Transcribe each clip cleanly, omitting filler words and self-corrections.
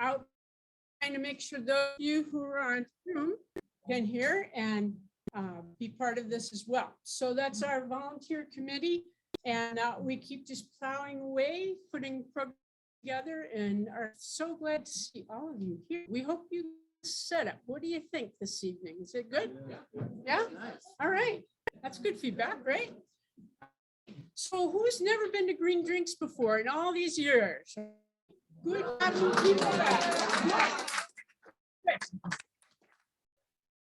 out trying to make sure those of you who are on Zoom can hear and be part of this as well. So that's our volunteer committee, and we keep just plowing away, putting programs together, and are so glad to see all of you here. We hope you set up. What do you think this evening? Is it good? Yeah? All right. That's good feedback, right? So who's never been to Green Drinks before in all these years? Good.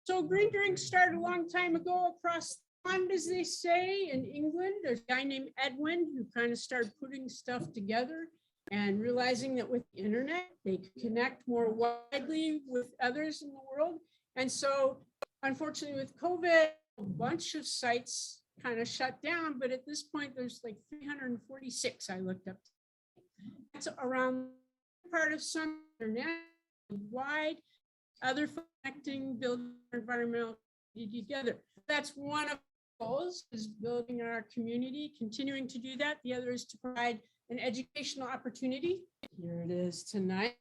So Green Drinks started a long time ago across the pond, as they say, in England. There's a guy named Edwin who kind of started putting stuff together and realizing that with the internet, they could connect more widely with others in the world. And so unfortunately with COVID, a bunch of sites kind of shut down, but at this point, there's like 346 I looked up. That's around part of some internet wide, other connecting, building environmental together. That's one of the goals, is building our community, continuing to do that. The other is to provide an educational opportunity. Here it is tonight.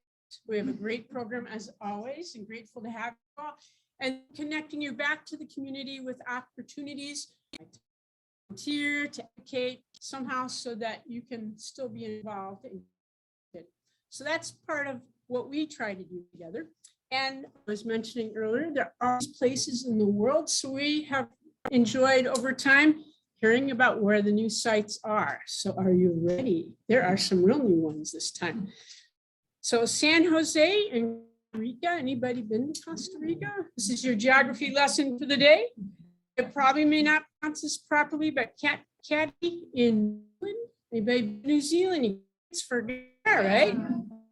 We have a great program as always, and grateful to have you all, and connecting you back to the community with opportunities to volunteer, to educate somehow so that you can still be involved. So that's part of what we try to do together. And I was mentioning earlier, there are places in the world, so we have enjoyed over time hearing about where the new sites are. So are you ready? There are some real new ones this time. So San Jose and Costa Rica. Anybody been to Costa Rica? This is your geography lesson for the day. I probably may not pronounce this properly, but Catty in England. Anybody been to New Zealand? It's for right?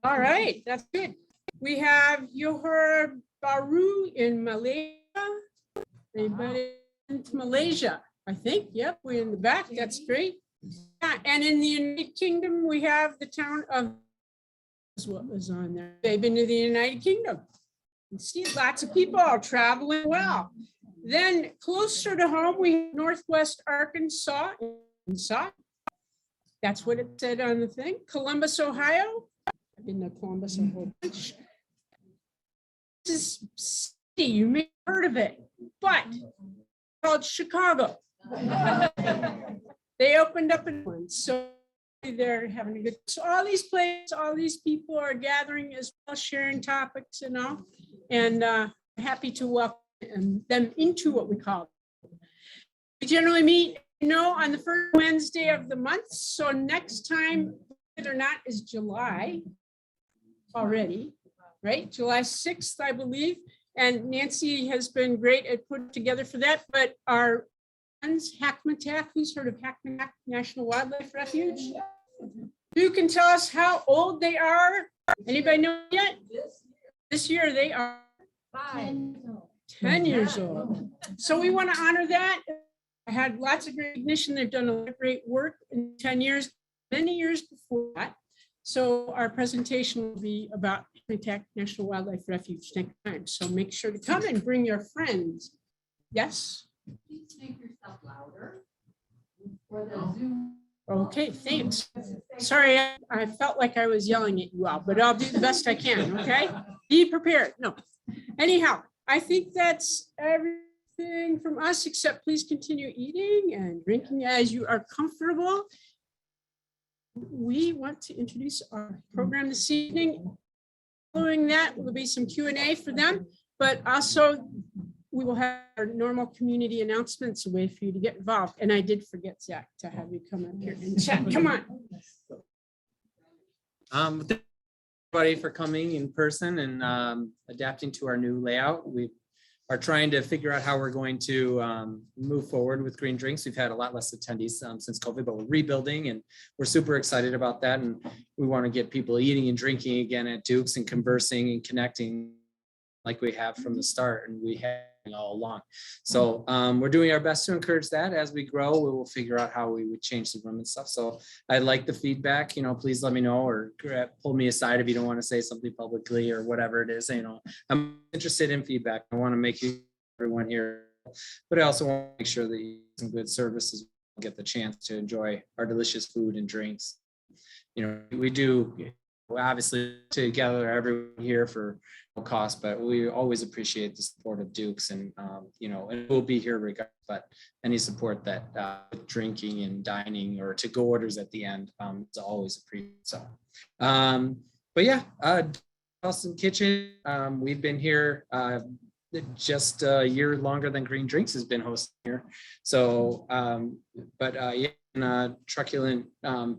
All right, that's good. We have Johor Bahru in Malaysia. Anybody been to Malaysia? I think, yep, we're in the back, that's great. Yeah, and in the United Kingdom, we have the town of, what was on there? They've been to the United Kingdom. You see lots of people are traveling well. Then closer to home, we have Northwest Arkansas. That's what it said on the thing. Columbus, Ohio. I've been to Columbus a whole bunch. This is city, you may have heard of it, but called Chicago. They opened up in one, so they're having a good. So all these places, all these people are gathering as well, sharing topics and all, and happy to welcome them into what we call. We generally meet, on the first Wednesday of the month. So next time, whether or not, is July already, right? July 6th, I believe. And Nancy has been great at putting together for that. But our friends, Hackmatack, who's heard of Hackmatack National Wildlife Refuge? You can tell us how old they are. Anybody know yet? This year they are 10 years old. So we want to honor that. I had lots of recognition. They've done a lot of great work in 10 years, many years before that. So our presentation will be about Hackmatack National Wildlife Refuge next time. So make sure to come and bring your friends. Yes? Please make yourself louder for the Zoom. Okay, thanks. Sorry, I felt like I was yelling at you all, but I'll do the best I can, okay? Be prepared. No. Anyhow, I think that's everything from us, except please continue eating and drinking as you are comfortable. We want to introduce our program this evening. Following that, will be some Q&A for them, but also we will have our normal community announcements, a way for you to get involved. And I did forget, Zach, to have you come up here and chat. Come on. Thank everybody for coming in person and adapting to our new layout. We are trying to figure out how we're going to move forward with Green Drinks. We've had a lot less attendees since COVID, but we're rebuilding and we're super excited about that. And we want to get people eating and drinking again at Duke's and conversing and connecting like we have from the start and we have all along. So we're doing our best to encourage that. As we grow, we will figure out how we would change the room and stuff. So I like the feedback, please let me know or pull me aside if you don't want to say something publicly or whatever it is. I'm interested in feedback. I want to make everyone here, but I also want to make sure that you get some good services, get the chance to enjoy our delicious food and drinks. We do we obviously together everyone here for no cost, but we always appreciate the support of Dukes, and and we'll be here regardless. But any support that drinking and dining or to-go orders at the end is always appreciated. So, but yeah, Austin Kitchen. We've been here just a year longer than Green Drinks has been hosting here. So, truculent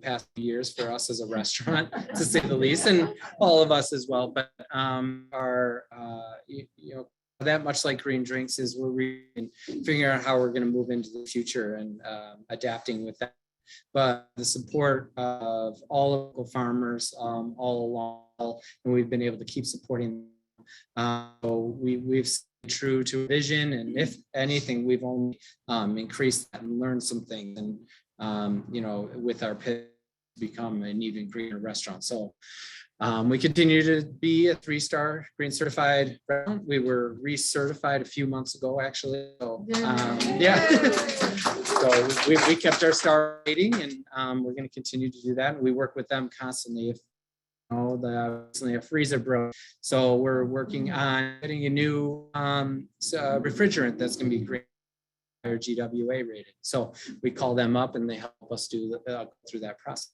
past years for us as a restaurant, to say the least, and all of us as well. But that much like Green Drinks is we're figuring out how we're going to move into the future and adapting with that. But the support of all local farmers all along, and we've been able to keep supporting. We've stayed true to vision, and if anything, we've only increased that and learned some things, and with our pit become an even greener restaurant. So we continue to be a 3-star green certified restaurant. We were recertified a few months ago, actually. So so we kept our star rating, and we're going to continue to do that. We work with them constantly. If recently a freezer broke, so we're working on getting a new refrigerant that's going to be green or GWA rated. So we call them up and they help us do through that process.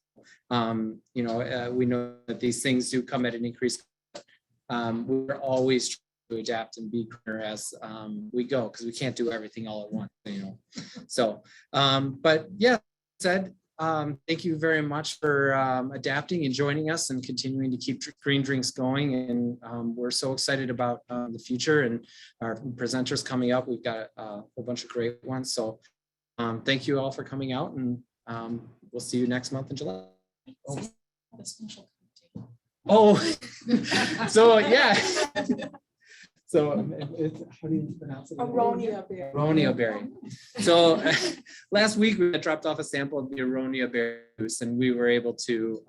We know that these things do come at an increased. We're always trying to adapt and be greener as we go, because we can't do everything all at once. So, but yeah, said. Thank you very much for adapting and joining us and continuing to keep Green Drinks going. And we're so excited about the future and our presenters coming up. We've got a whole bunch of great ones. So thank you all for coming out, and we'll see you next month in July. Oh, so yeah. So how do you pronounce it? Aronia berry. Aronia berry. So last week we had dropped off a sample of the Aronia berry juice, and we were able to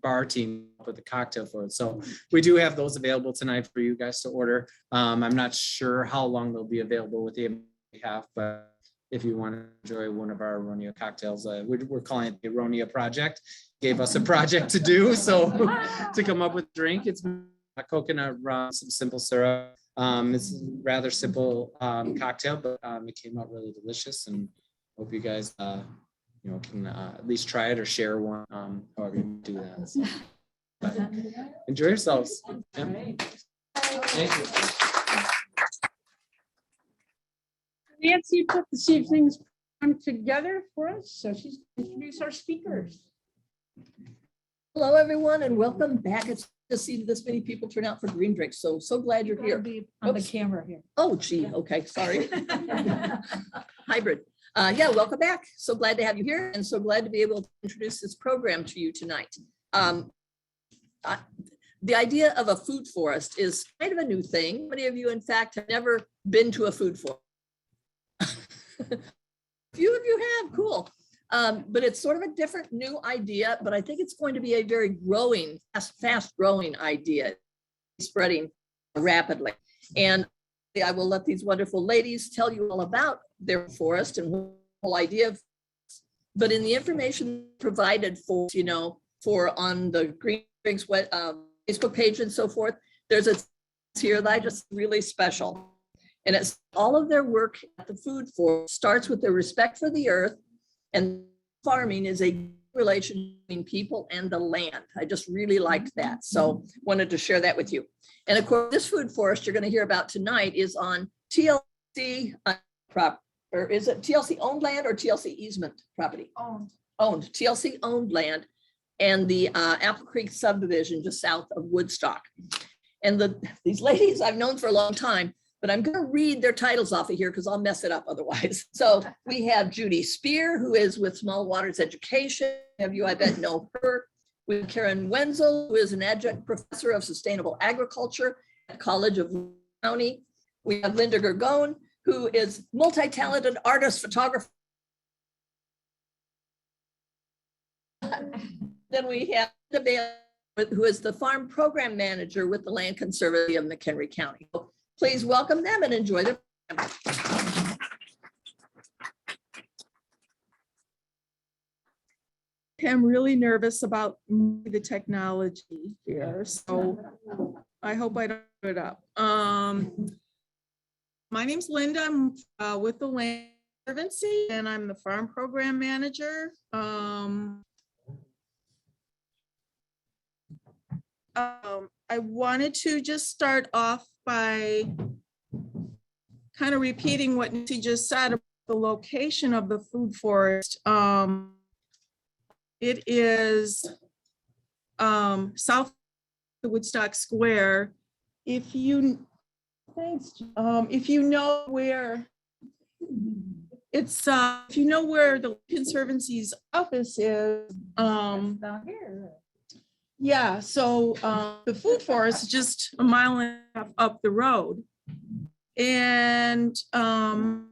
bar team up with a cocktail for it. So we do have those available tonight for you guys to order. I'm not sure how long they'll be available with the half, but if you want to enjoy one of our Aronia cocktails, we're calling it the Aronia Project. Gave us a project to do, so to come up with a drink. It's a coconut rum, some simple syrup. It's a rather simple cocktail, but it came out really delicious, and hope you guys can at least try it or share one, however you do that. So, but enjoy yourselves. Yeah. Thank you. Nancy put the seedlings together for us, so she's going to introduce our speakers. Hello, everyone, and welcome back. It's to see this many people turn out for Green Drinks. So glad you're here. On the camera here. Oh, gee. Okay, sorry. Hybrid. Yeah, welcome back. So glad to have you here, and so glad to be able to introduce this program to you tonight. The idea of a food forest is kind of a new thing. Many of you, in fact, have never been to a food forest. A few of you have, cool. But it's sort of a different new idea, but I think it's going to be a very growing, fast growing idea, spreading rapidly. And I will let these wonderful ladies tell you all about their forest and the whole idea of, but in the information provided for on the Green Drinks Facebook page and so forth, there's a here that I just really special. And it's all of their work at the food forest starts with their respect for the earth, and farming is a relation between people and the land. I just really liked that. So wanted to share that with you. And of course, this food forest you're going to hear about tonight is on TLC or is it TLC owned land or TLC easement property? Owned, TLC owned land, and the Apple Creek subdivision just south of Woodstock. And these ladies I've known for a long time, but I'm going to read their titles off of here because I'll mess it up otherwise. So we have Judy Spear, who is with Small Waters Education. Have you, I bet, know her. We have Karen Wenzel, who is an adjunct professor of sustainable agriculture at College of County. We have Linda Gergone, who is multi-talented artist, photographer. Then we have Linda, who is the farm program manager with the Land Conservancy of McHenry County. Please welcome them and enjoy the program. I'm really nervous about the technology here, so I hope I don't put it up. My name's Linda. I'm with the Land Conservancy, and I'm the farm program manager. I wanted to just start off by kind of repeating what Nancy just said about the location of the food forest. It is south of the Woodstock Square. If you know where it's, if you know where the Conservancy's office is, Down here. yeah, so the food forest is just a mile and a half up the road. And on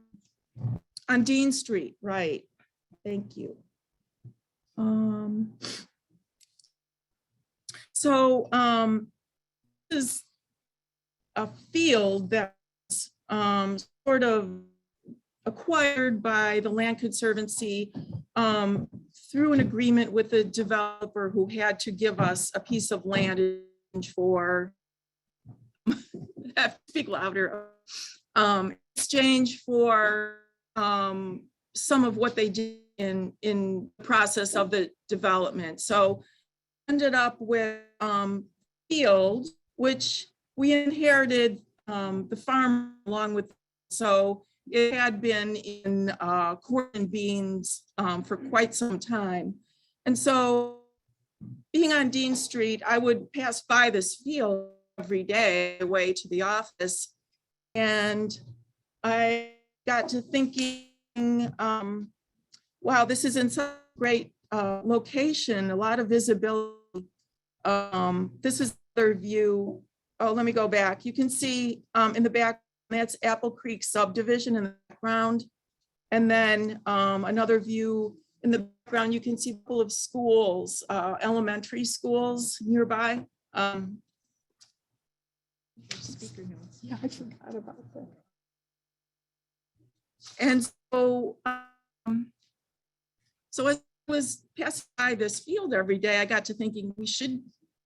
Dean Street, right? Thank you. So this is a field that's sort of acquired by the Land Conservancy through an agreement with the developer who had to give us a piece of land for, speak louder, exchange for some of what they did in the process of the development. So ended up with field, which we inherited the farm along with, so it had been in corn and beans for quite some time. And so being on Dean Street, I would pass by this field every day away to the office. And I got to thinking, wow, this is in such a great location, a lot of visibility. This is their view. Oh, let me go back. You can see in the back, that's Apple Creek subdivision in the background. And then another view in the background, you can see a couple of schools, elementary schools nearby. Speaker notes. Yeah, I forgot about that. And so, so as I was passing by this field every day, I got to thinking we should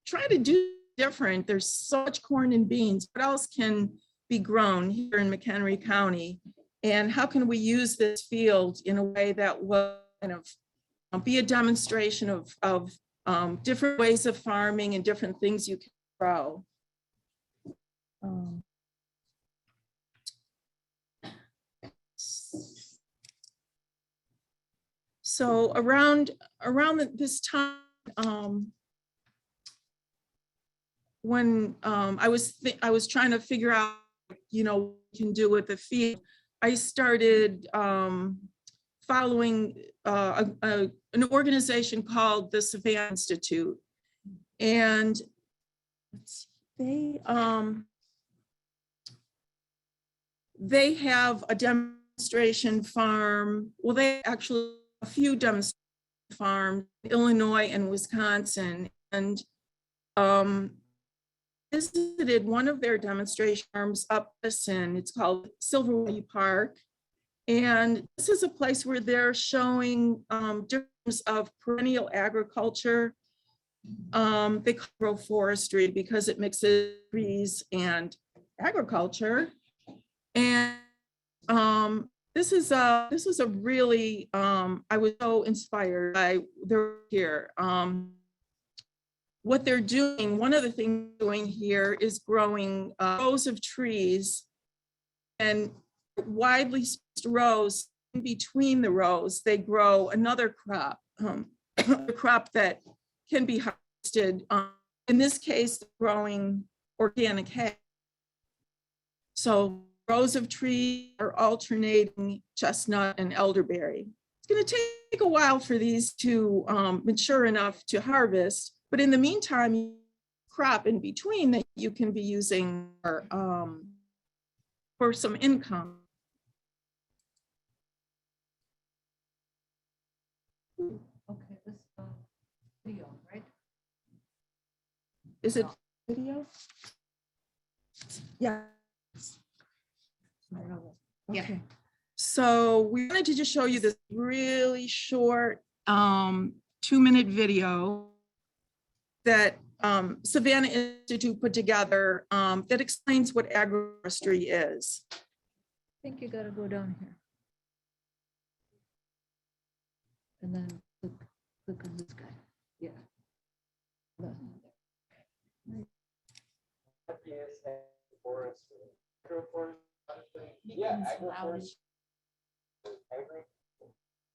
try to do different. There's so much corn and beans. What else can be grown here in McHenry County? And how can we use this field in a way that will kind of be a demonstration of different ways of farming and different things you can grow? So around this time, when I was trying to figure out, you know, what you can do with the field, I started following an organization called the Savannah Institute, and they have a demonstration farm. Well, they actually a few demonstration farms in Illinois and Wisconsin, and visited one of their demonstration farms up Madison. It's called Silver Valley Park. And this is a place where they're showing difference of perennial agriculture. They call it agroforestry because it mixes trees and agriculture. And this is a really, I was so inspired by their here. What they're doing, one of the things they're doing here is growing rows of trees, and widely spaced rows. In between the rows, they grow another crop, a crop that can be harvested. In this case, growing organic hay. So rows of trees are alternating chestnut and elderberry. It's going to take a while for these to mature enough to harvest, but in the meantime, crop in between that you can be using for some income. Okay, this video, right? Is it video? Yeah. Yeah. Okay. So we wanted to just show you this really short 2-minute video that Savannah Institute put together that explains what agroforestry is. I think you gotta go down here. And then look at this guy. Yeah. Yeah, agroforestry.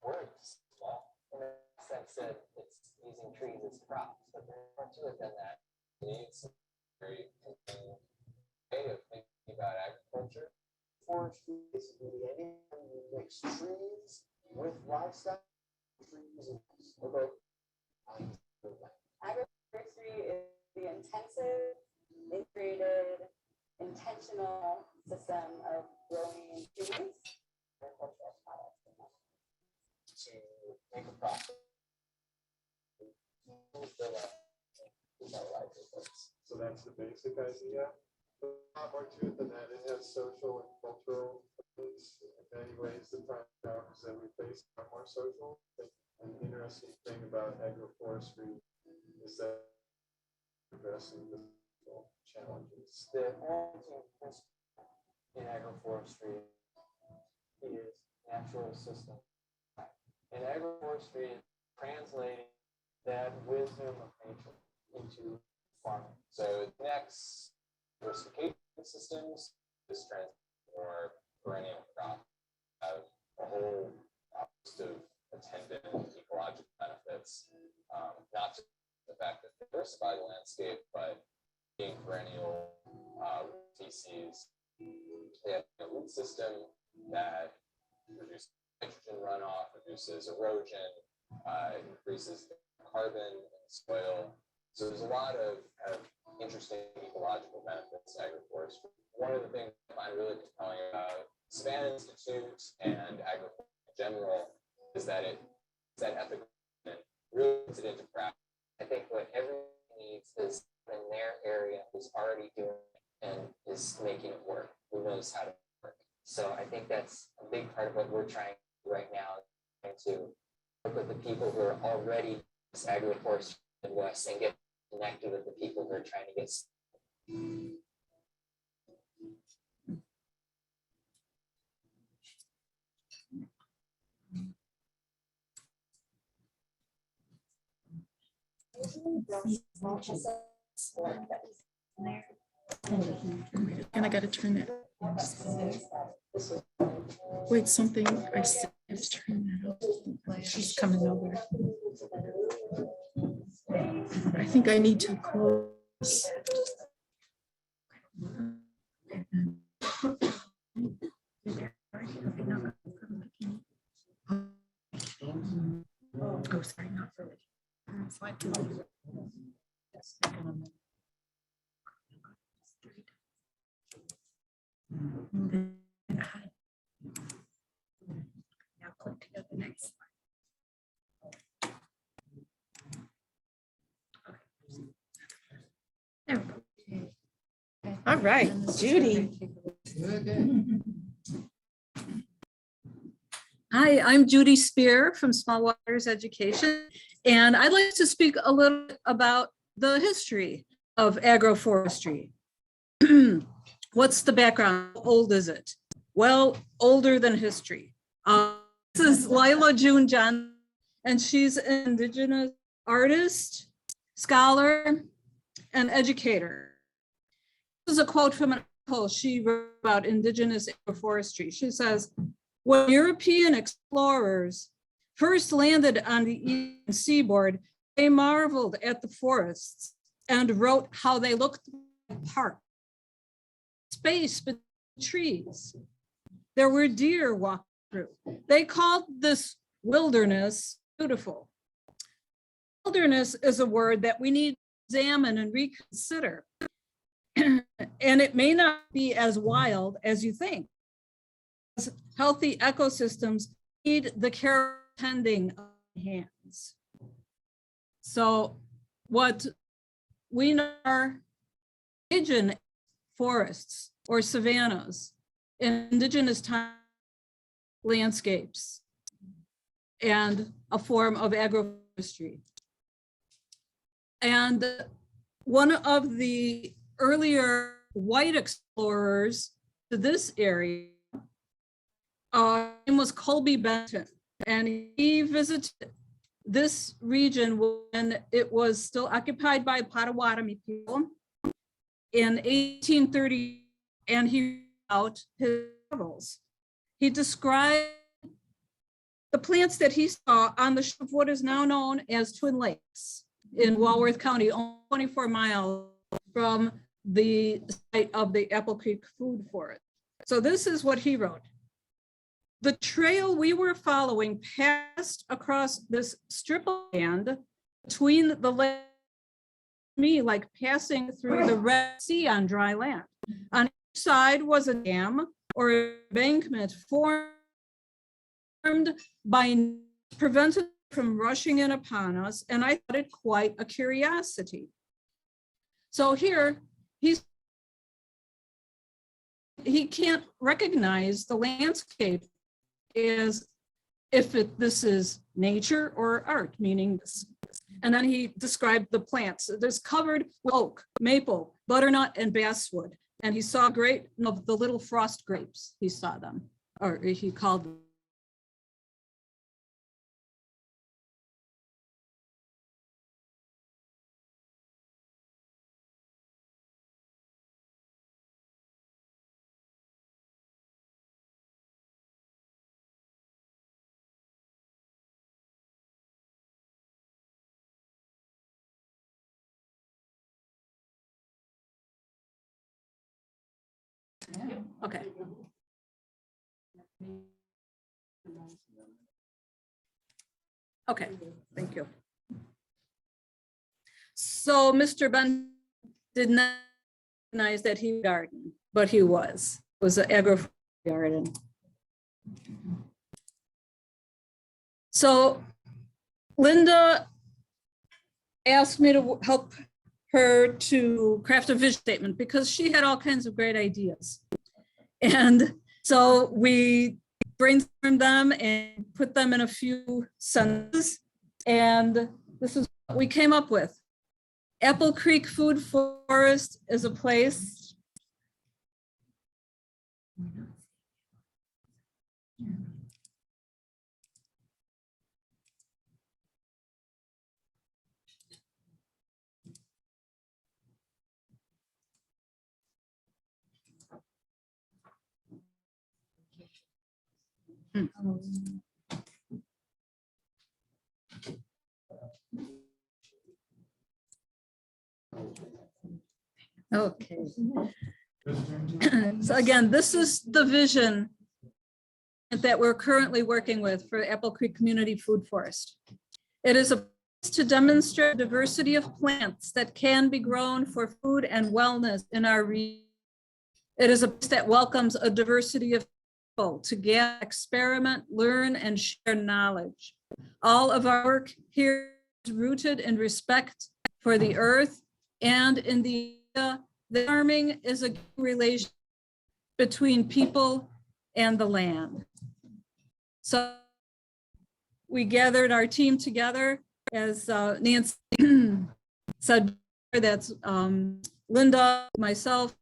Works well, in the sense that it's using trees as crops, but there's more to it than that. It needs a very convenient way of thinking about agriculture. Forestry is basically anything you mix trees with livestock, trees and okay. Agroforestry is the intensive, integrated, intentional system of growing trees. Agricultural products. To make a profit. So that's the basic idea. But a lot more to it than that. It has social and cultural things. In many ways, the problems that we face are more social. An interesting thing about agroforestry is that addressing the challenges. The orienting principle in agroforestry is natural system. In agroforestry, translating that wisdom of nature into farming. So next, diversification systems is translating more perennial crop, have a whole host of attendant ecological benefits, not just the fact that they diversify the landscape, but being perennial species. They have a root system that reduces nitrogen runoff, reduces erosion, increases carbon in the soil. So there's a lot of interesting ecological benefits to agroforestry. One of the things I find really compelling about Savannah Institute and agroforestry in general is that it's that ethical and really puts it into practice. I think what everyone needs is in their area who's already doing it and is making it work, who knows how to work. So I think that's a big part of what we're trying to do right now, trying to work with the people who are already this agroforestry in the West and get connected with the people who are trying to get. And I gotta turn it. Wait, something I said, I have to turn that off. She's coming over. I think I need to close. Oh, sorry, not really. Slide to the- Now click to go to the next slide. There we go. All right, Judy. Hi, I'm Judy Spear from Small Waters Education, and I'd like to speak a little bit about the history of agroforestry. What's the background? How old is it? Well, older than history. This is Lila June John, and she's an Indigenous artist, scholar, and educator. This is a quote from an article she wrote about Indigenous agroforestry. She says, when European explorers first landed on the eastern seaboard, they marveled at the forests and wrote how they looked like parks, space between trees. There were deer walking through. They called this wilderness beautiful. Wilderness is a word that we need to examine and reconsider. And it may not be as wild as you think. Healthy ecosystems need the care tending of hands. So what we know are Asian forests or savannas, indigenous time landscapes, and a form of agroforestry agroforestry. And one of the earlier white explorers to this area name was Colby Benton, and he visited this region when it was still occupied by Potawatomi people in 1830, and he wrote his travels. He described the plants that he saw on the shore of what is now known as Twin Lakes in Walworth County, only 24 miles from the site of the Apple Creek Food Forest. So this is what he wrote. The trail we were following passed across this strip of land between the lake and me, like passing through the Red Sea on dry land. On each side was a dam or embankment formed by prevented from rushing in upon us, and I thought it quite a curiosity. So here he can't recognize the landscape as if this is nature or art, meaning this. And then he described the plants. There's covered with oak, maple, butternut, and basswood. And he saw great of the little frost grapes. He saw them, or he called them. Okay. Okay, thank you. So Mr. Ben did not recognize that he garden, but he was. It was an agroforestry garden. So Linda asked me to help her to craft a vision statement because she had all kinds of great ideas. And so we brainstormed them and put them in a few sentences. And this is what we came up with. Apple Creek Food Forest is a place Okay. So again, this is the vision that we're currently working with for Apple Creek Community Food Forest. It is a place to demonstrate diversity of plants that can be grown for food and wellness in our region. It is a place that welcomes a diversity of people to gather, experiment, learn, and share knowledge. All of our work here is rooted in respect for the earth and in the farming is a relation between people and the land. So we gathered our team together, as Nancy said, that's Linda, myself,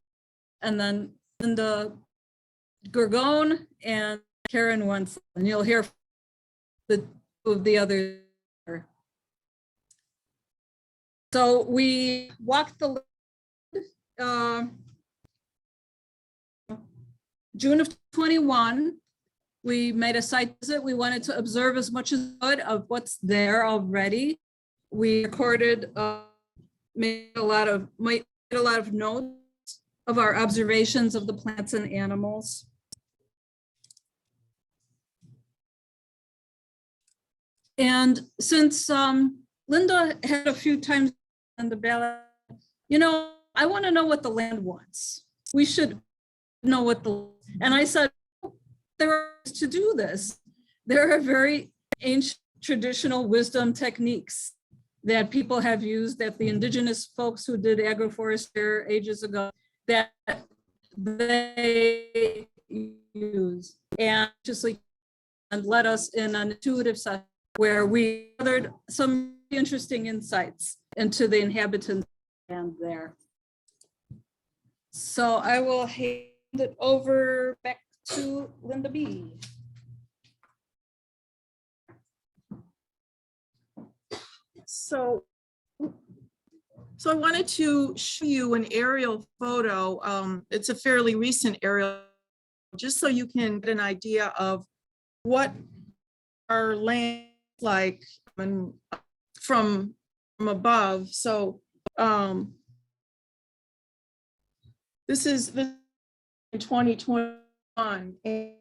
and then Linda Gorgone and Karen Wenzel, and you'll hear the two of the others. So we walked the June of 21, we made a site visit. We wanted to observe as much as we could of what's there already. We recorded, made a lot of notes of our observations of the plants and animals. And since Linda had a few times on the ballot, you know, I want to know what the land wants. We should know what and I said, there are ways to do this. There are very ancient traditional wisdom techniques that people have used, that the indigenous folks who did agroforestry ages ago, that they use and just like and let us in an intuitive session where we gathered some interesting insights into the inhabitants and there. So I will hand it over back to Linda B. So I wanted to show you an aerial photo. It's a fairly recent aerial, just so you can get an idea of what our land is like and from above. So this is in 2021. And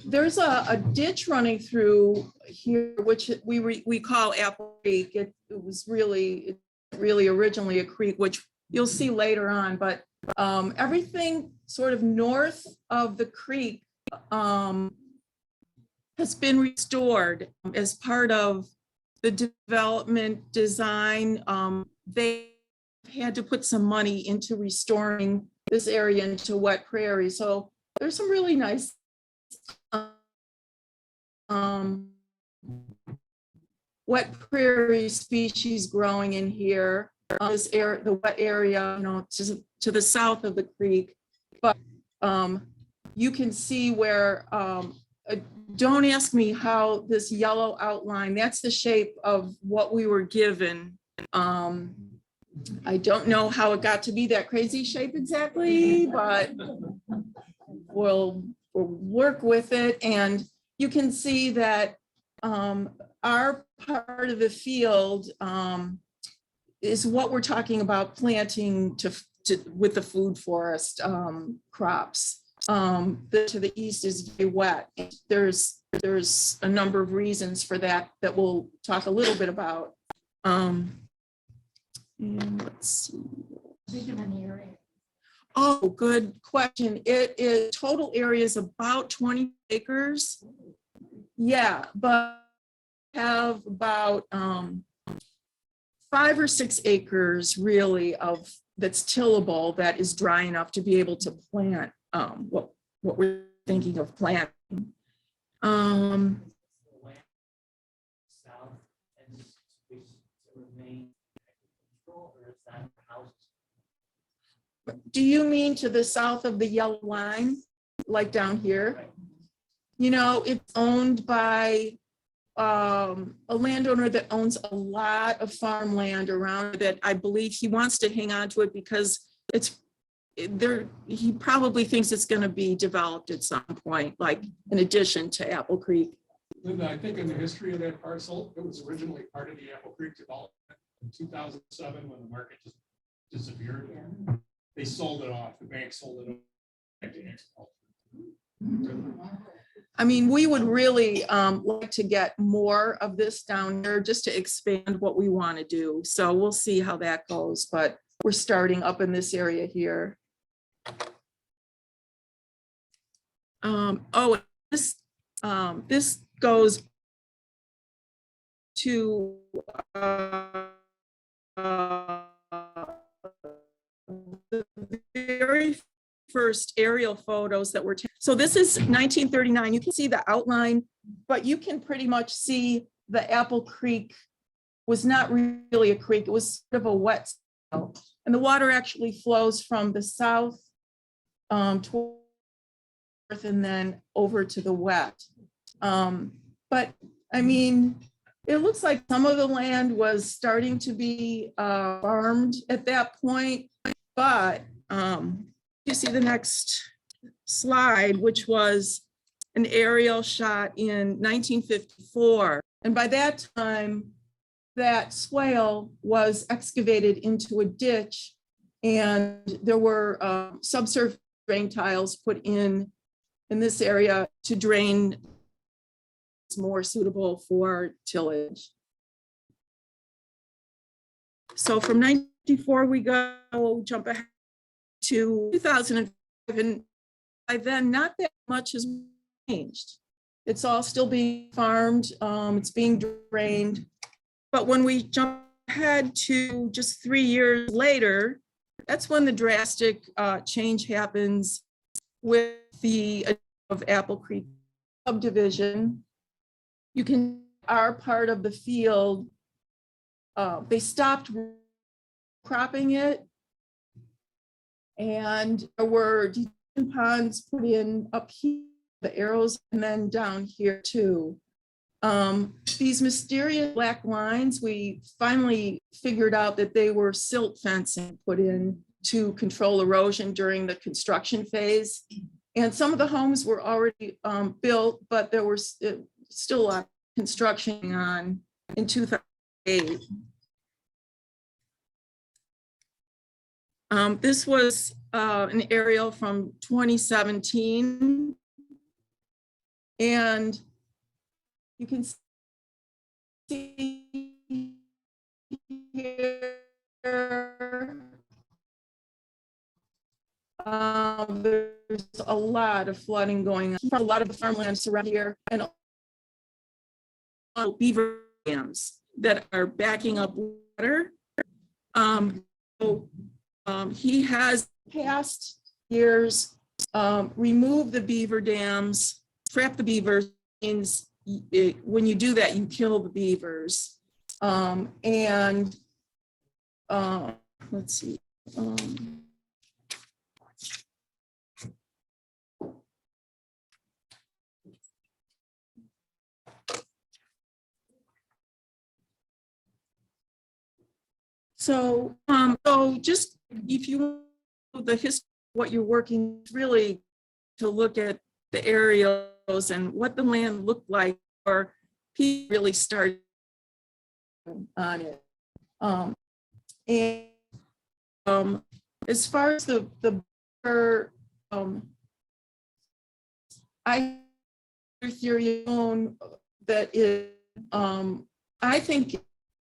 there's a ditch running through here, which we call Apple Creek. It was really originally a creek, which you'll see later on, but everything sort of north of the creek has been restored as part of the development design. They had to put some money into restoring this area into wet prairie. So there's some really nice wet prairie species growing in here. This area, the wet area, to the south of the creek. But you can see where, don't ask me how this yellow outline, that's the shape of what we were given. I don't know how it got to be that crazy shape exactly, but we'll work with it. And you can see that our part of the field is what we're talking about planting with the food forest crops. To the east is very wet. There's a number of reasons for that we'll talk a little bit about. And let's see. Oh, good question. It is total area is about 20 acres. Yeah, but have about 5 or 6 acres really of that's tillable, that is dry enough to be able to plant what we're thinking of planting. Do you mean to the south of the yellow line, like down here? It's owned by a landowner that owns a lot of farmland around that. I believe he wants to hang on to it because he probably thinks it's going to be developed at some point, like in addition to Apple Creek. Linda, I think in the history of that parcel, it was originally part of the Apple Creek development in 2007 when the market just disappeared. Yeah. They sold it off. The bank sold it off to agriculture. I mean, we would really like to get more of this down here just to expand what we want to do. So we'll see how that goes, but we're starting up in this area here. This goes to the very first aerial photos that were taken. So this is 1939. You can see the outline, but you can pretty much see the Apple Creek was not really a creek. It was sort of a wet cell. And the water actually flows from the south to north and then over to the wet. But I mean, it looks like some of the land was starting to be farmed at that point, but you see the next slide, which was an aerial shot in 1954. And by that time, that swale was excavated into a ditch and there were subsurface drain tiles put in this area to drain. It's more suitable for tillage. So from 1994, we jump ahead to 2005, and by then not that much has changed. It's all still being farmed, it's being drained. But when we jump ahead to just 3 years later, that's when the drastic change happens with the of Apple Creek subdivision. you can, our part of the field, they stopped cropping it. And there were detention ponds put in up here, the arrows, and then down here too. These mysterious black lines, we finally figured out that they were silt fencing put in to control erosion during the construction phase. And some of the homes were already built, but there was still a lot of construction on in 2008. This was an aerial from 2017. And you can see here, there's a lot of flooding going on. A lot of the farmlands around here and beaver dams that are backing up water. He has past years removed the beaver dams, trap the beavers. Means when you do that, you kill the beavers. Let's see. So just if you know the history, what you're working really to look at the aerials and what the land looked like, or people really started on it. As far as the I theory that is, I think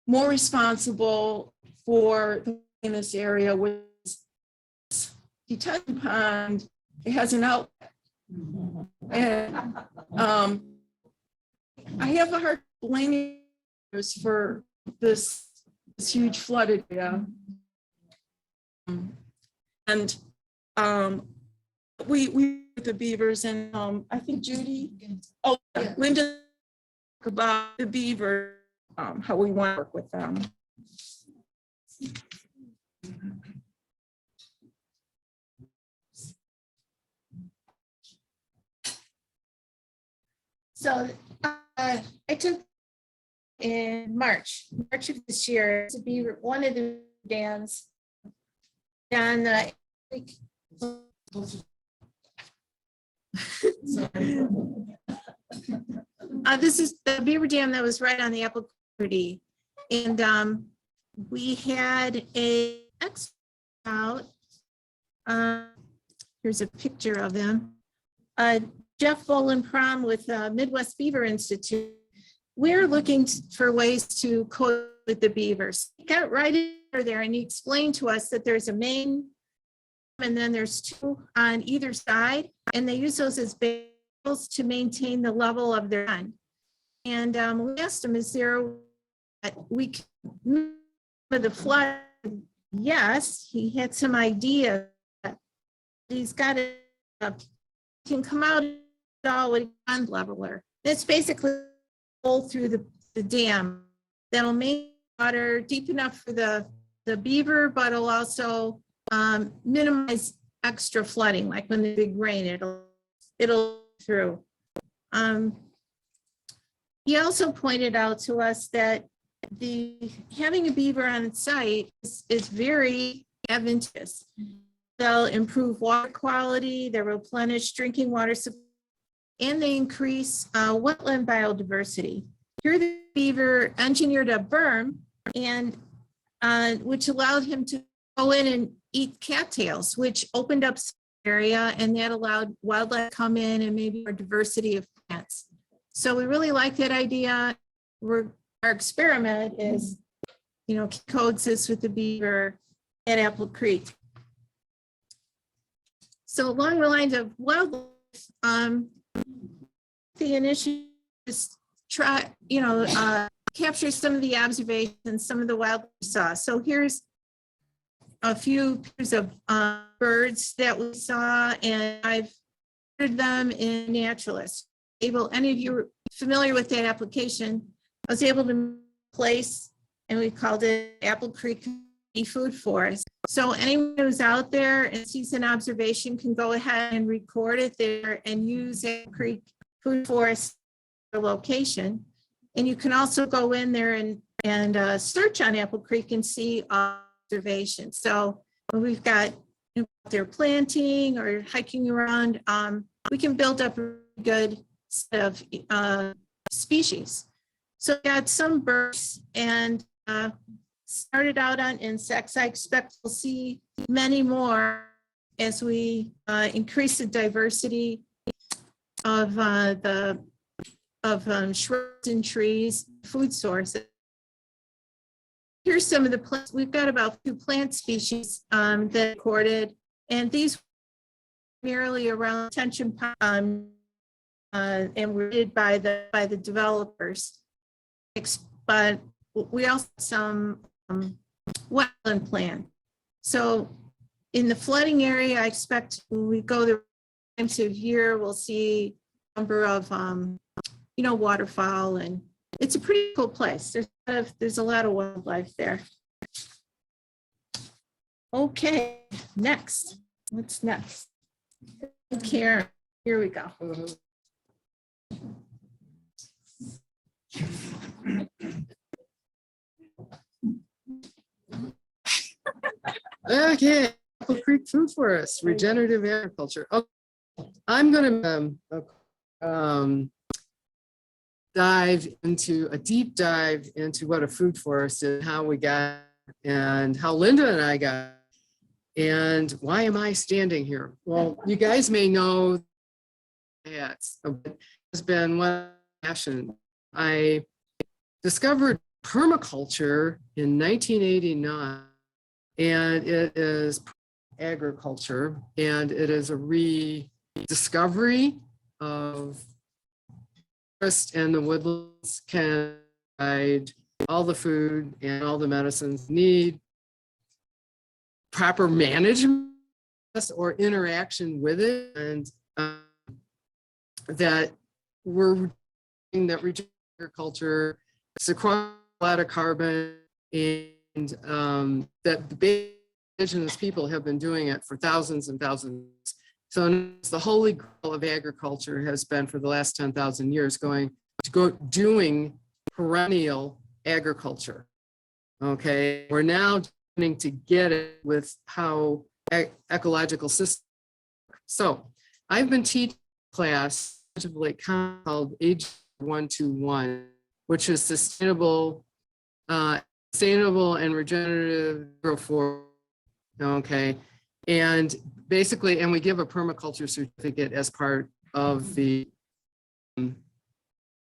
more responsible for in this area was detention pond. It has an outlet. And I have a hard blaming for this huge flooded area. And we with the beavers, and I think Judy, Linda, about the beaver, how we want to work with them. So I took in March of this year to be one of the dams on the this is the beaver dam that was right on the apple property, and we had a expert out. Here's a picture of them. Jeff Boland-Prom with Midwest Beaver Institute. We're looking for ways to cope with the beavers. He got right in there and he explained to us that there's a main and then there's two on either side, and they use those as bales to maintain the level of their run. And we asked him, is there we can with the flood? Yes, he had some idea. He's got a can come out all with a pond leveler. It's basically a hole through the dam that'll make water deep enough for the beaver, but it'll also minimize extra flooding, like when the big rain, it'll through. He also pointed out to us that having a beaver on site is very advantageous. They'll improve water quality, they replenish drinking water supply, and they increase wetland biodiversity. Here the beaver engineered a berm, and which allowed him to go in and eat cattails, which opened up some area, and that allowed wildlife to come in and maybe more diversity of plants. So we really like that idea. Our experiment is, coexist with the beaver at Apple Creek. So along the lines of wildlife, the initiative is try, capture some of the observations, some of the wildlife we saw. So here's a few pictures of birds that we saw, and I've put them in Naturalist. Any of you familiar with that application, I was able to place, and we called it Apple Creek Food Forest. So anyone who's out there and sees an observation can go ahead and record it there and use Apple Creek Food Forest location. And you can also go in there and search on Apple Creek and see observations. So when we've got they're planting or hiking around, we can build up a good set of species. So we got some birds and started out on insects. I expect we'll see many more as we increase the diversity of shrubs and trees, food sources. Here's some of the plants. We've got about 2 plant species that recorded, and these merely around tension and were rated by the developers. But we also have some wetland plant. So in the flooding area, I expect when we go the times of year, we'll see a number of waterfowl, and it's a pretty cool place. There's a lot of wildlife there. Okay, next. What's next? Karen, here we go. Okay, Apple Creek Food Forest, regenerative agriculture. Oh, I'm going to dive into a deep dive into what a food forest is, how we got, and how Linda and I got, and why am I standing here? Well, you guys may know that has been one passion. I discovered permaculture in 1989, and it is agriculture, and it is a rediscovery of forest and the woodlands can provide all the food and all the medicines need, proper management or interaction with it, and that we're doing that regenerative agriculture sequesters a lot of carbon, and that the indigenous people have been doing it for thousands and thousands. So the holy grail of agriculture has been for the last 10,000 years doing perennial agriculture. Okay, we're now beginning to get it with how ecological systems work. So I've been teaching a class called Age 121, which is sustainable and regenerative agroforestry. Okay, and basically, and we give a permaculture certificate as part of the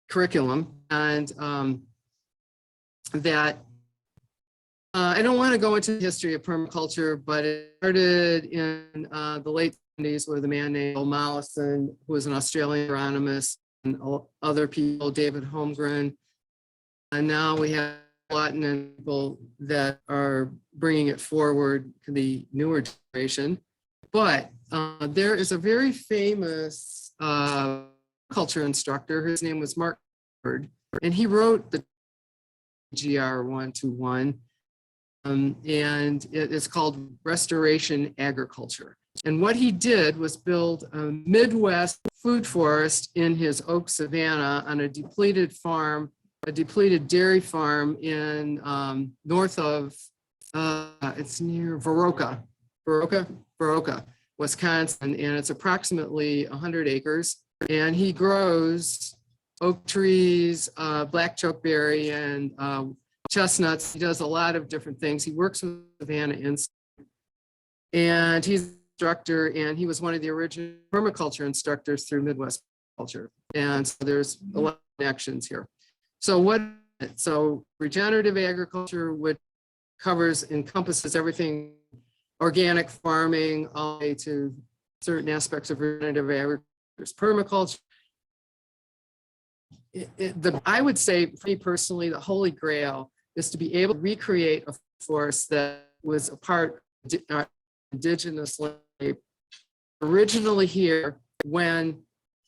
curriculum, and that I don't want to go into the history of permaculture, but it started in the late 70s with a man named Bill Mollison, who was an Australian agronomist, and other people, David Holmgren, and now we have Latin people that are bringing it forward to the newer generation. But there is a very famous culture instructor. His name was Mark, and he wrote the GR 121, and it is called Restoration Agriculture. And what he did was build a Midwest food forest in his oak savanna on a depleted farm, a depleted dairy farm in north of, it's near Viroqua, Wisconsin, and it's approximately 100 acres. And he grows oak trees, black chokeberry, and chestnuts. He does a lot of different things. He works with Savannah Institute, and he's an instructor, and he was one of the original permaculture instructors through Midwest Culture. And so there's a lot of connections here. So regenerative agriculture, which encompasses everything, organic farming, all the way to certain aspects of regenerative agriculture, there's permaculture. I would say, for me personally, the holy grail is to be able to recreate a forest that was a part of indigenous landscape originally here when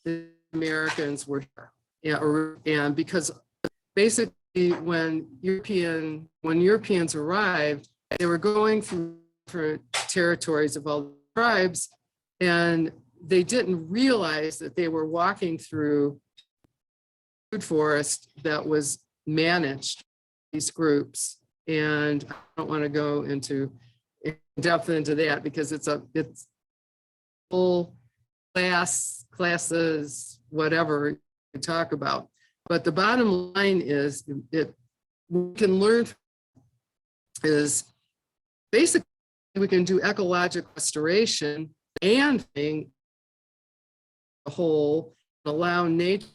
the Americans were here. and because basically when Europeans arrived, they were going through different territories of all the tribes, and they didn't realize that they were walking through food forest that was managed by these groups. And I don't want to go into depth into that because it's full classes, whatever you talk about. But the bottom line is we can learn is basically we can do ecological restoration and the whole, allow nature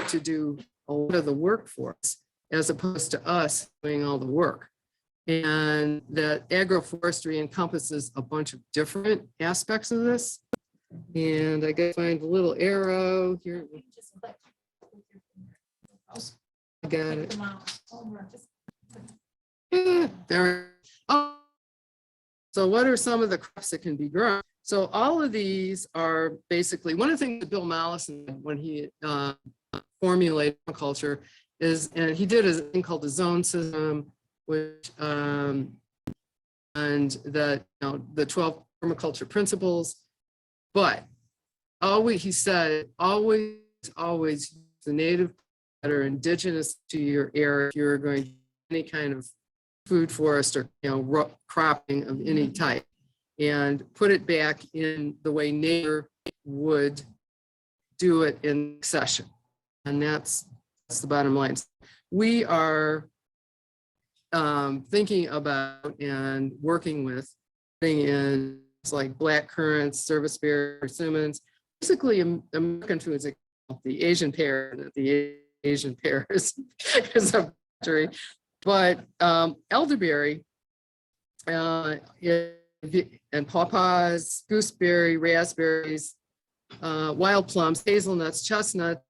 to do a lot of the work for us as opposed to us doing all the work. And that agroforestry encompasses a bunch of different aspects of this. And I gotta find the little arrow here. I got it. Yeah, there. Oh. So what are some of the crops that can be grown? So all of these are basically, one of the things that Bill Mollison, when he formulated permaculture, is, and he did a thing called the zone system, which and the the 12 permaculture principles. But always, he said, always use the native that are indigenous to your area if you're going to do any kind of food forest or cropping of any type, and put it back in the way nature would do it in succession. And that's the bottom line. We are thinking about and working with putting in like black currants, service berries, persimmons, basically American foods, the Asian pear, the Asian pear is a factory, but elderberry and pawpaws, gooseberry, raspberries, wild plums, hazelnuts, chestnuts,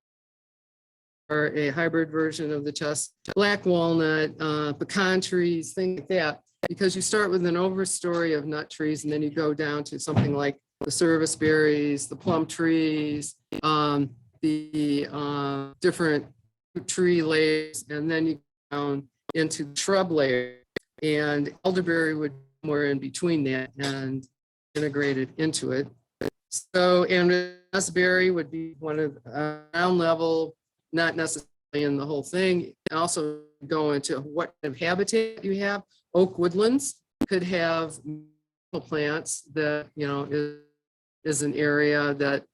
or a hybrid version of the chestnut, black walnut, pecan trees, things like that. Because you start with an overstory of nut trees, and then you go down to something like the service berries, the plum trees, the different tree layers, and then you go down into shrub layer. And elderberry would be more in between that and integrated into it. So, and raspberry would be one of ground level, not necessarily in the whole thing. And also go into what kind of habitat you have. Oak woodlands could have plants that, is an area that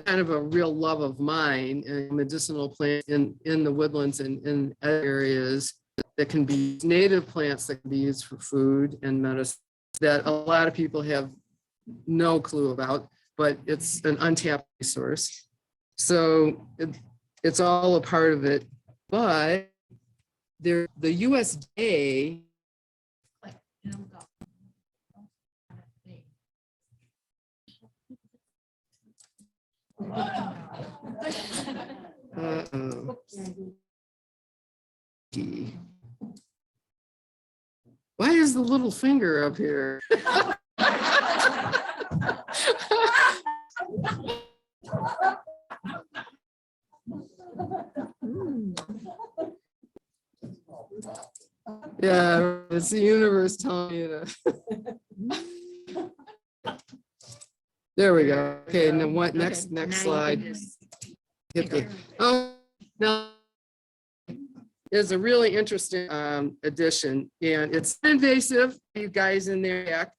kind of a real love of mine, and medicinal plants in the woodlands and in areas that can be native plants that can be used for food and medicine that a lot of people have no clue about, but it's an untapped resource. So it's all a part of it. But the USDA why is the little finger up here? Yeah, it's the universe telling you to. There we go. Okay, and then what next slide? Oh, now is a really interesting addition, and it's invasive. You guys in there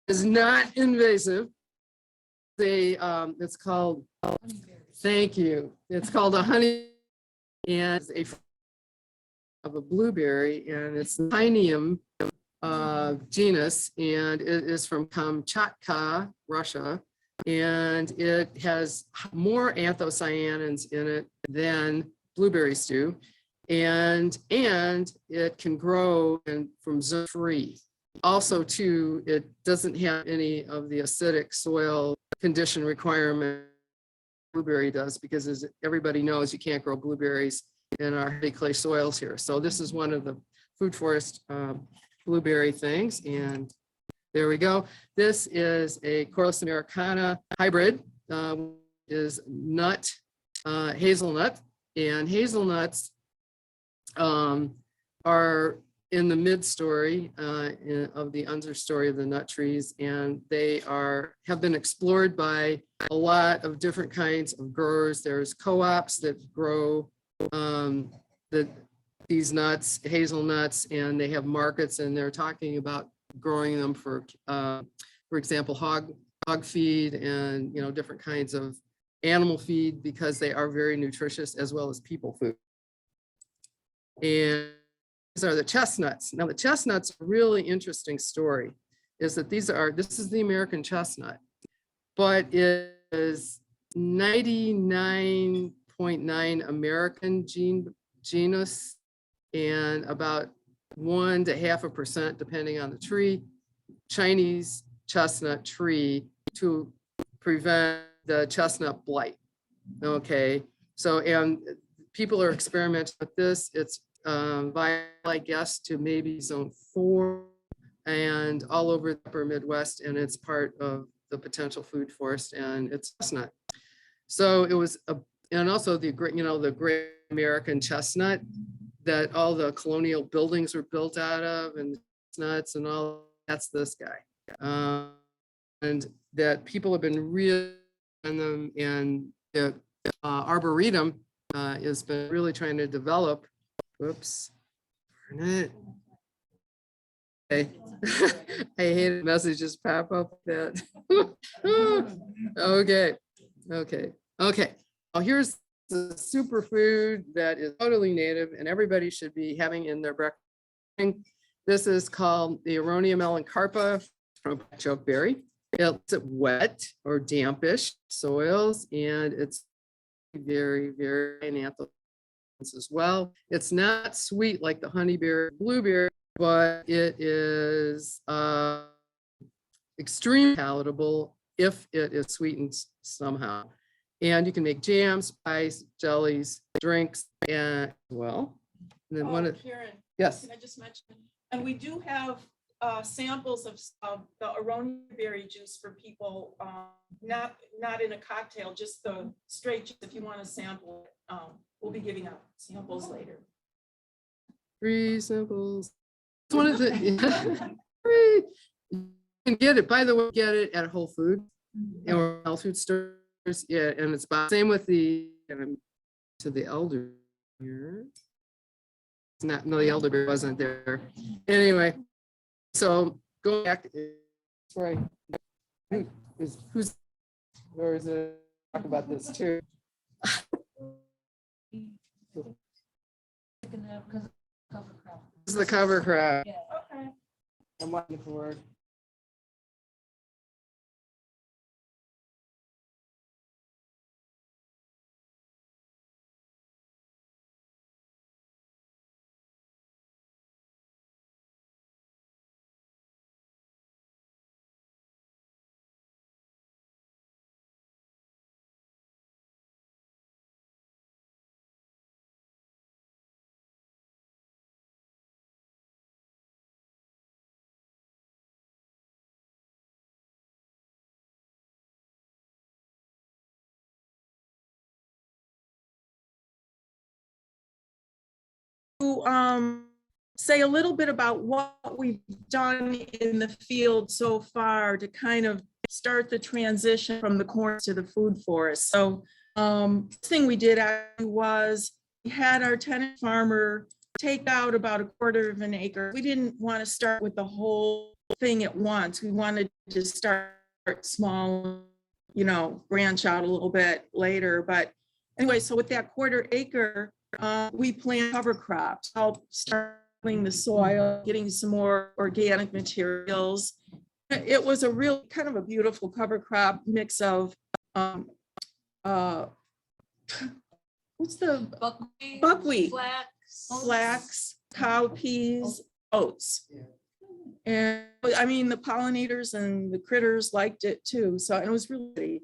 is not invasive. It's called, thank you. It's called a honey, and it's of a blueberry, and it's the Pinium genus, and it is from Kamchatka, Russia, and it has more anthocyanins in it than blueberries do, and it can grow from zone 3. Also, too, it doesn't have any of the acidic soil condition requirement blueberry does, because as everybody knows, you can't grow blueberries in our heavy clay soils here. So this is one of the food forest blueberry things, and there we go. This is a Corylus americana hybrid, is nut, hazelnut, And hazelnuts are in the mid-story of the understory of the nut trees, and they have been explored by a lot of different kinds of growers. There's co-ops that grow these nuts, hazelnuts, and they have markets, and they're talking about growing them for example, hog feed and different kinds of animal feed, because they are very nutritious as well as people food. And these are the chestnuts. Now the chestnuts, a really interesting story is that this is the American chestnut, but it is 99.9 American genus and about 1 to 0.5%, depending on the tree, Chinese chestnut tree, to prevent the chestnut blight. Okay, so and people are experimenting with this. It's viable, I guess, to maybe zone 4 and all over the upper Midwest, and it's part of the potential food forest, and it's chestnut. So it was and also the great American chestnut that all the colonial buildings were built out of, and nuts and all. That's this guy, and that people have been really on them, and the Arboretum has been really trying to develop. Whoops. Darn it. Okay. I hate messages pop up that. Okay. Well, here's the superfood that is totally native and everybody should be having in their breakfast. This is called the Aronia melancarpa from chokeberry. It's wet or dampish soils, and it's very, very anthocyans as well. It's not sweet like the honeyberry, blueberry, but it is extremely palatable if it is sweetened somehow. And you can make jams, pies, jellies, drinks, and well. And then Karen, yes. can I just mention, and we do have samples of the aronia berry juice for people, not in a cocktail, just the straight juice. If you want to sample it, we'll be giving out samples later. Free samples. It's one of the free. You can get it, by the way, get it at Whole Foods or health food stores. Yeah, and it's same with the to the elder here. It's not, no, the elderberry wasn't there. Anyway, so go back. Sorry, who's or is it talk about this too? This is the cover crop. Okay. I'm looking for. Say a little bit about what we've done in the field so far to kind of start the transition from the corn to the food forest. So thing we did was we had our tenant farmer take out about 1/4 of an acre. We didn't want to start with the whole thing at once. We wanted to start small, branch out a little bit later. But anyway, so with that 1/4 acre, we plant cover crops, help start the soil, getting some more organic materials. It was a real kind of a beautiful cover crop mix of what's the buckwheat, flax, cowpeas, oats. And I mean, the pollinators and the critters liked it too. So it was really,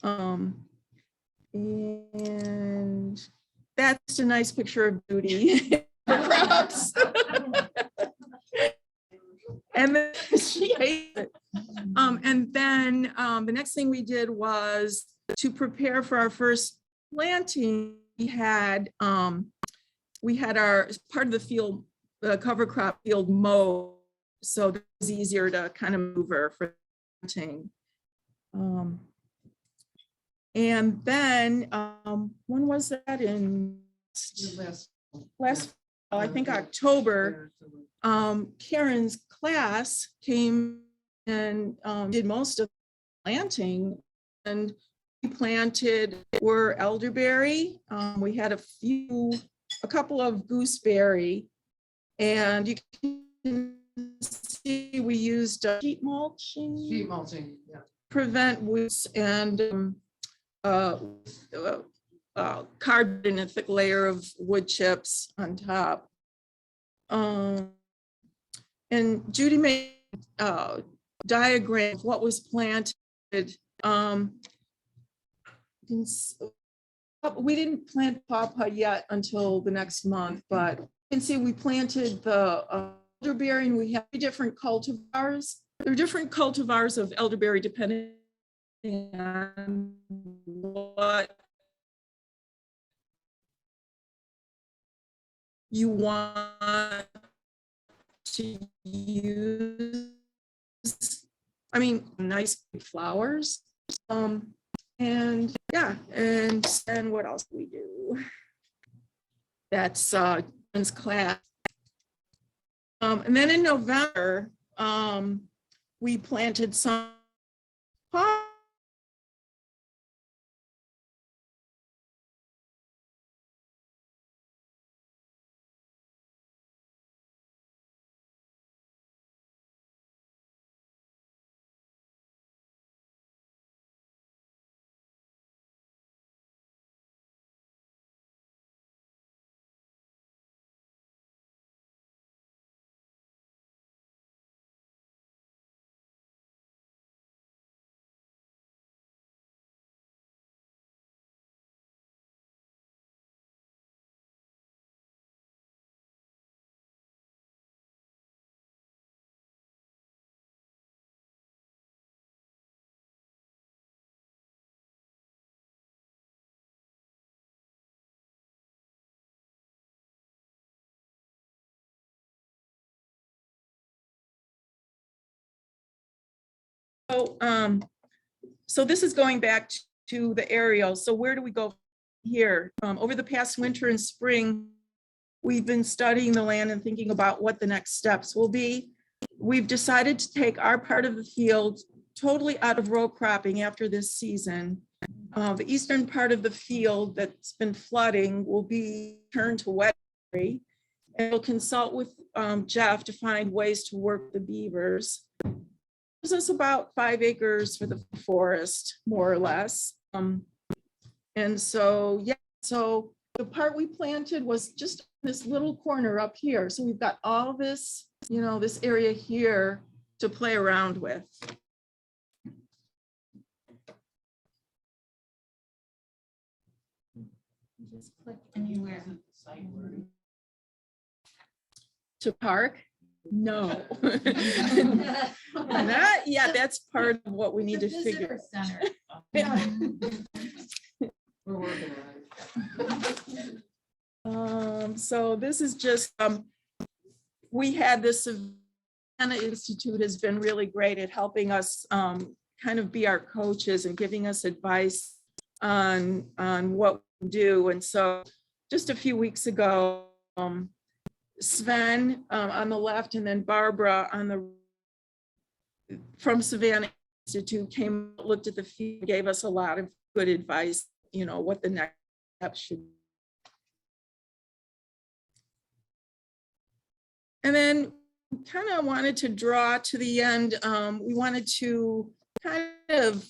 and that's a nice picture of Judy. Crops. And then she hated it. And then the next thing we did was to prepare for our first planting. we had our part of the field, the cover crop field mowed, so it was easier to kind of maneuver for planting. And then, when was that in last, I think October, Karen's class came and did most of the planting, and we planted were elderberry. We had a couple of gooseberry, and you can see we used sheet mulching. Sheet mulching, yeah. Prevent weeds and cardboard and a thick layer of wood chips on top. And Judy made a diagram of what was planted. We didn't plant pawpaw yet until the next month, but you can see we planted the elderberry, and we have 3 different cultivars. There are different cultivars of elderberry depending on what you want to use. I mean, nice big flowers. And yeah, and what else do we do? That's Jen's class. And then in November, we planted some so this is going back to the aerial. So where do we go here? Over the past winter and spring, we've been studying the land and thinking about what the next steps will be. We've decided to take our part of the field totally out of row cropping after this season. The eastern part of the field that's been flooding will be turned to wet area. And we'll consult with Jeff to find ways to work the beavers. This is about 5 acres for the forest, more or less. And so, yeah, so the part we planted was just this little corner up here. So we've got all this, you know, this area here to play around with. Just click anywhere. To park? No. Not yet. That's part of what we need to figure. Center. We're working on it. So this is just, we had this Savannah Institute has been really great at helping us kind of be our coaches and giving us advice on what we do. And so just a few weeks ago, Sven on the left and then Barbara on the from Savannah Institute came, looked at the field, gave us a lot of good advice, you know, what the next step should be. And then kind of wanted to draw to the end. We wanted to kind of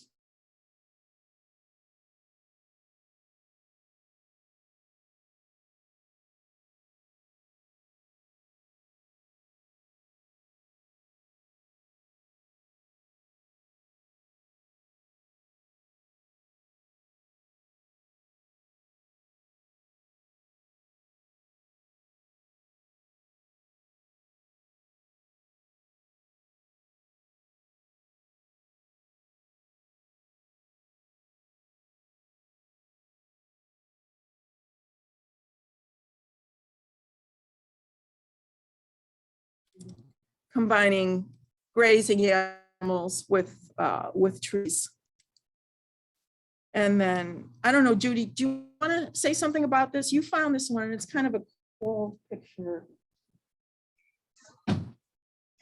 combining grazing animals with trees. And then, I don't know, Judy, do you want to say something about this? You found this one, and it's kind of a cool picture.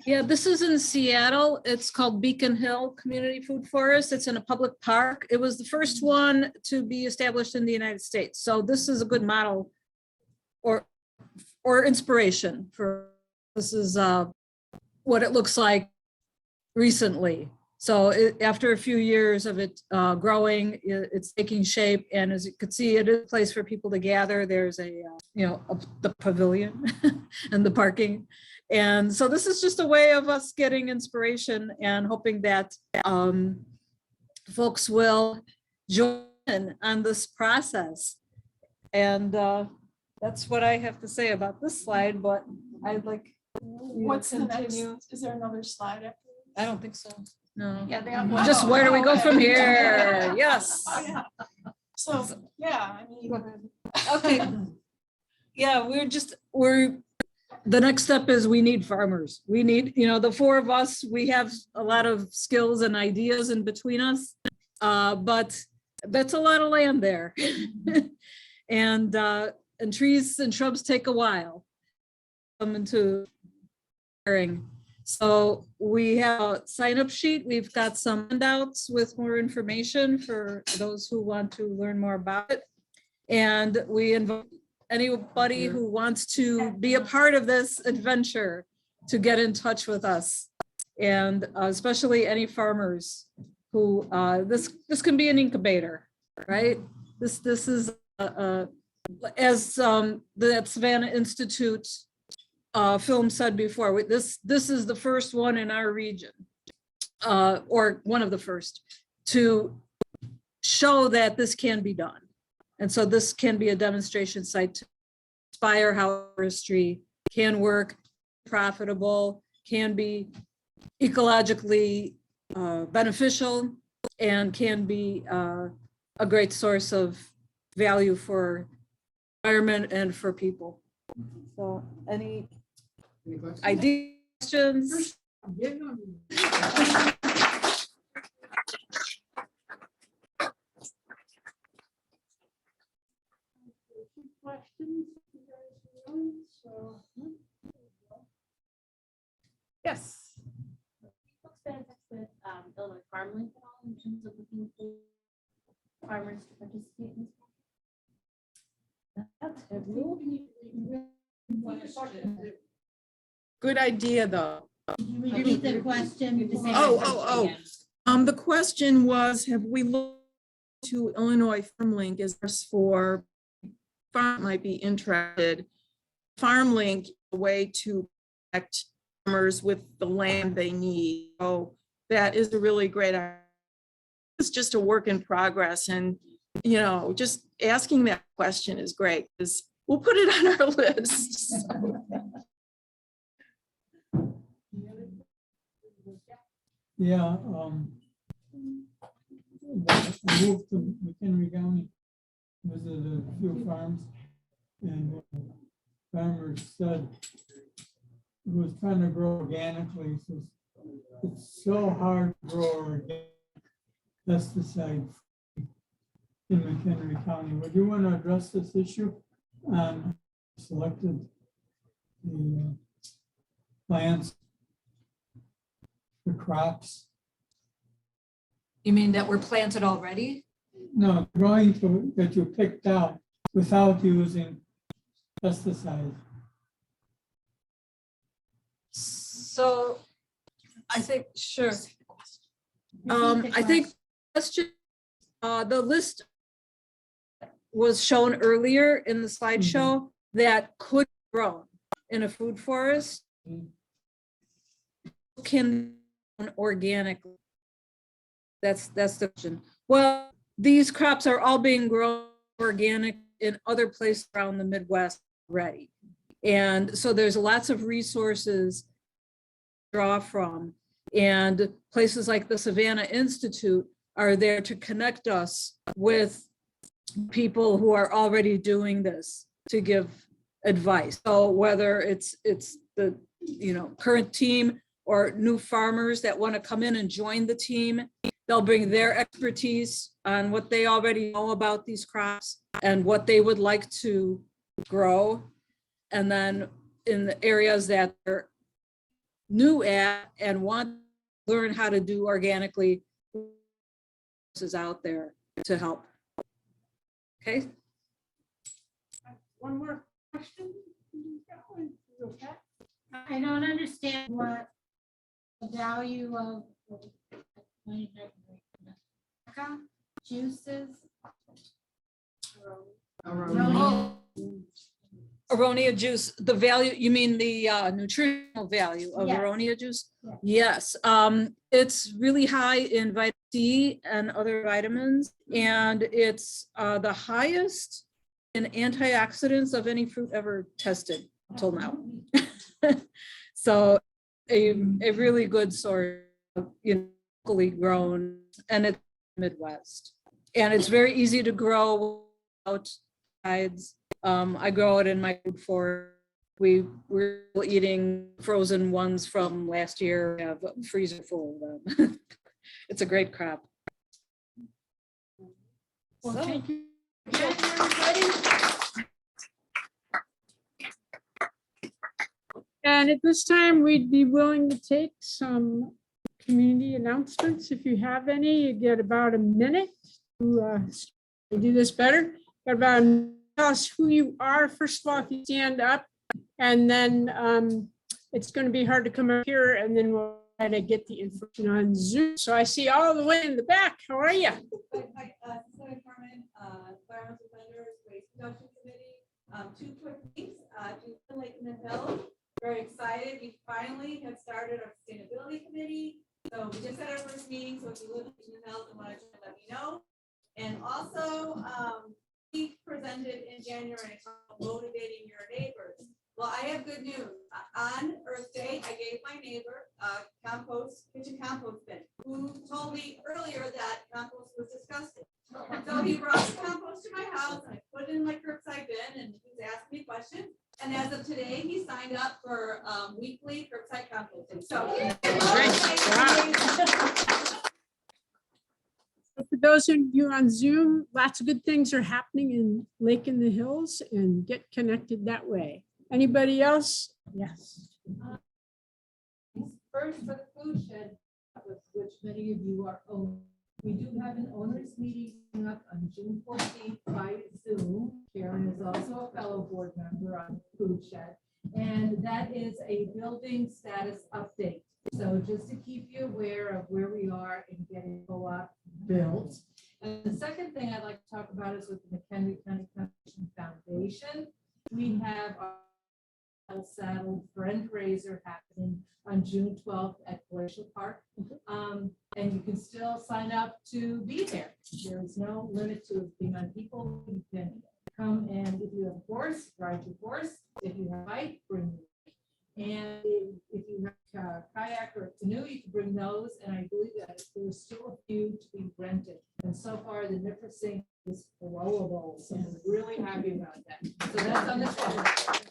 Yeah, this is in Seattle. It's called Beacon Hill Community Food Forest. It's in a public park. It was the first one to be established in the United States. So this is a good model or inspiration for, this is what it looks like recently. So after a few years of it growing, it's taking shape. And as you can see, it is a place for people to gather. There's the pavilion and the parking. And so this is just a way of us getting inspiration and hoping that folks will join on this process. And that's what I have to say about this slide, but I'd like. What's the next? continue. Is there another slide after? I don't think so. No. Yeah, they have. Just where do we go from here? Yes. Oh, yeah. So, yeah, I mean. Okay. Yeah, the next step is we need farmers. We need, the four of us, we have a lot of skills and ideas in between us. But that's a lot of land there. And trees and shrubs take a while come into bearing. So we have a sign-up sheet. We've got some handouts with more information for those who want to learn more about it. And we invite anybody who wants to be a part of this adventure to get in touch with us. And especially any farmers who, this can be an incubator, right? This is, as the Savannah Institute film said before, this is the first one in our region, or one of the first, to show that this can be done. And so this can be a demonstration site to inspire how forestry can work, profitable, can be ecologically beneficial, and can be a great source of value for environment and for people. So any ideas, questions? Questions? Yes. What's benefits with Illinois Farm Link at all in terms of looking for farmers to participate in this? Good idea, though. Repeat the question. The question was, have we looked to Illinois Farm Link as for farm might be interested? Farm Link, a way to connect farmers with the land they need. So that is a really great idea. It's just a work in progress, and just asking that question is great, because we'll put it on our list. So. Yeah, I moved to McHenry County, visited a few farms, and farmers said who was trying to grow organically, says it's so hard to grow organic pesticide in McHenry County. Would you want to address this issue? Selected the plants, the crops. You mean that were planted already? No, growing that you picked out without using pesticides. So I think, sure. I think question, the list was shown earlier in the slideshow that could grow in a food forest can organically. That's the question. Well, these crops are all being grown organic in other places around the Midwest already. And so there's lots of resources to draw from. And places like the Savannah Institute are there to connect us with people who are already doing this, to give advice. So whether it's the current team or new farmers that want to come in and join the team. They'll bring their expertise on what they already know about these crops and what they would like to grow. And then in the areas that they're new at and want to learn how to do organically, is out there to help. Okay. One more question. Okay. I don't understand what the value of juices. Aronia juice, the value, you mean the nutritional value of Yes. aronia juice? Yes. Yes, it's really high in vitamin C and other vitamins, and it's the highest in antioxidants of any fruit ever tested until now. So a really good source, locally grown, and it's Midwest. And it's very easy to grow outsides. I grow it in my food forest. We were eating frozen ones from last year. We have a freezer full of them. It's a great crop. Well, So- thank you again, everybody. And at this time, we'd be willing to take some community announcements. If you have any, you get about a minute to do this better. Got about a minute. Tell us who you are. First of all, if you stand up, and then it's going to be hard to come up here, and then we'll try to get the information on Zoom. So I see all the way in the back. How are you? Hi, Cecilia Carmen, Environmental Vendors Waste Reduction Committee. Two quick things. Jason Lake in the Hill, very excited. We finally have started our sustainability committee. So we just had our first meeting. So if you live in the Hills and want to let me know. And also, we presented in January called Motivating Your Neighbors. Well, I have good news. On Earth Day, I gave my neighbor a kitchen compost bin, who told me earlier that compost was disgusting. So he brought the compost to my house, and I put it in my curbside bin, and he was asking me questions. And as of today, he signed up for weekly curbside composting. So For those of you on Zoom, lots of good things are happening in Lake in the Hills, and get connected that way. Anybody else? Yes. First, for the food shed, which many of you are owners. We do have an owners meeting coming up on June 14th by Zoom. Karen is also a fellow board member on the food shed. And that is a building status update. So just to keep you aware of where we are in getting co-op built. And the second thing I'd like to talk about is with the McHenry County Conservation Foundation. We have our saddle fundraiser happening on June 12th at Glacial Park. And you can still sign up to be there. There is no limit to the amount of people. You can come, and if you have a horse, ride your horse. If you have a bike, bring your bike. And if you have a kayak or a canoe, you can bring those. And I believe that there's still a few to be rented. And so far, the nipper is flowable. So we're really happy about that. So that's on the 12th.